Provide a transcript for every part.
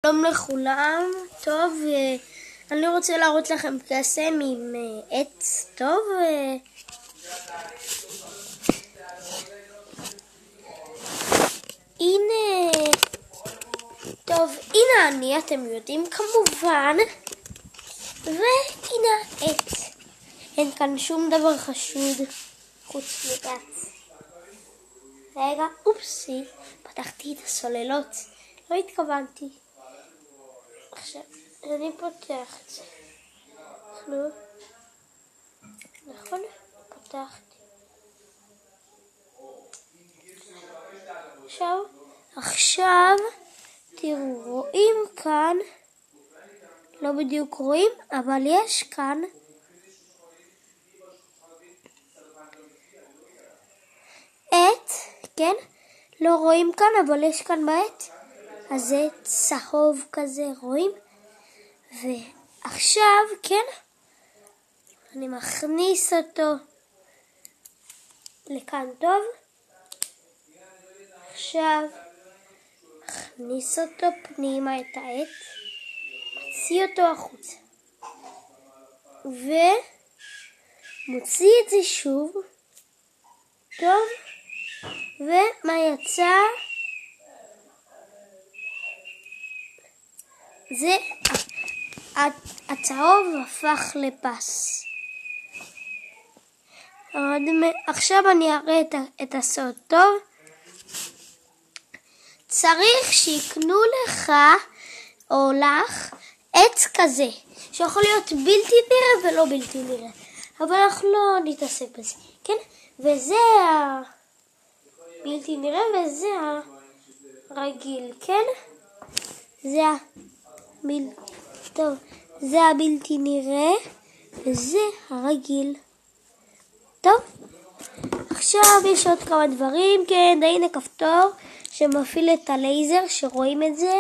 שלום לכולם, טוב, אני רוצה להראות לכם קסם עם עץ, טוב, הנה, טוב, הנה אני, אתם יודעים כמובן, והנה עץ, אין כאן שום דבר חשוד חוץ מעץ. רגע, אופסי, פתחתי את הסוללות, לא התכוונתי. עכשיו, אני פותח את זה. נכון? פתחתי. עכשיו, תראו, רואים כאן, לא בדיוק רואים, אבל יש כאן עט, כן? לא רואים כאן, אבל יש כאן בעט. אז זה צהוב כזה, רואים? ועכשיו, כן, אני מכניס אותו לכאן, טוב? עכשיו, מכניס אותו פנימה את העט, מוציא אותו החוצה, ומוציא את זה שוב, טוב? ומה יצא? זה הצהוב הפך לפס. עכשיו אני אראה את הסוד, טוב? צריך שיקנו לך או לך עץ כזה, שיכול להיות בלתי נראה ולא בלתי נראה, אבל אנחנו לא נתעסק בזה, כן? וזה הבלתי נראה וזה הרגיל, כן? טוב, זה הבלתי נראה וזה הרגיל. טוב, עכשיו יש עוד כמה דברים, כן, הנה כפתור שמפעיל את הלייזר, שרואים את זה.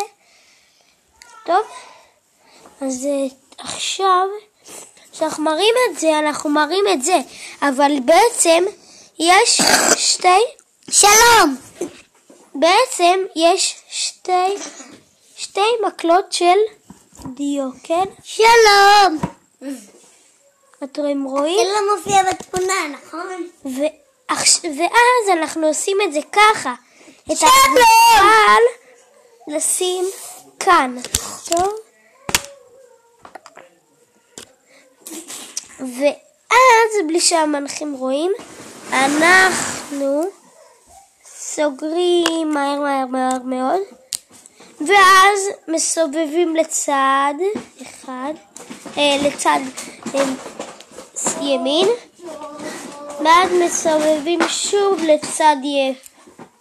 טוב, אז עכשיו כשאנחנו מראים את זה, אנחנו מראים את זה, אבל בעצם יש שלום! בעצם יש שתי מקלות של דיו, כן? שלום! אתם רואים? זה לא מופיע בתמונה, נכון? ואז אנחנו עושים את זה ככה. את שלום! הגבל לשים כאן, טוב? ואז בלי שהמנחים רואים, אנחנו סוגרים מהר מאוד, ואז מסובבים לצד אחד, לצד ימין, ואז מסובבים שוב לצד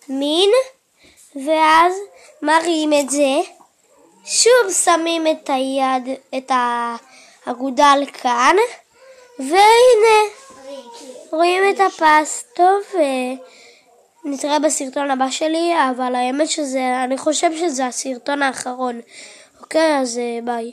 ימין, ואז מראים את זה, שוב שמים את היד, את האגודל כאן, והנה רואים את הפס. טוב, נתראה בסרטון הבא שלי, אבל האמת אני חושב שזה הסרטון האחרון. אוקיי, אז ביי.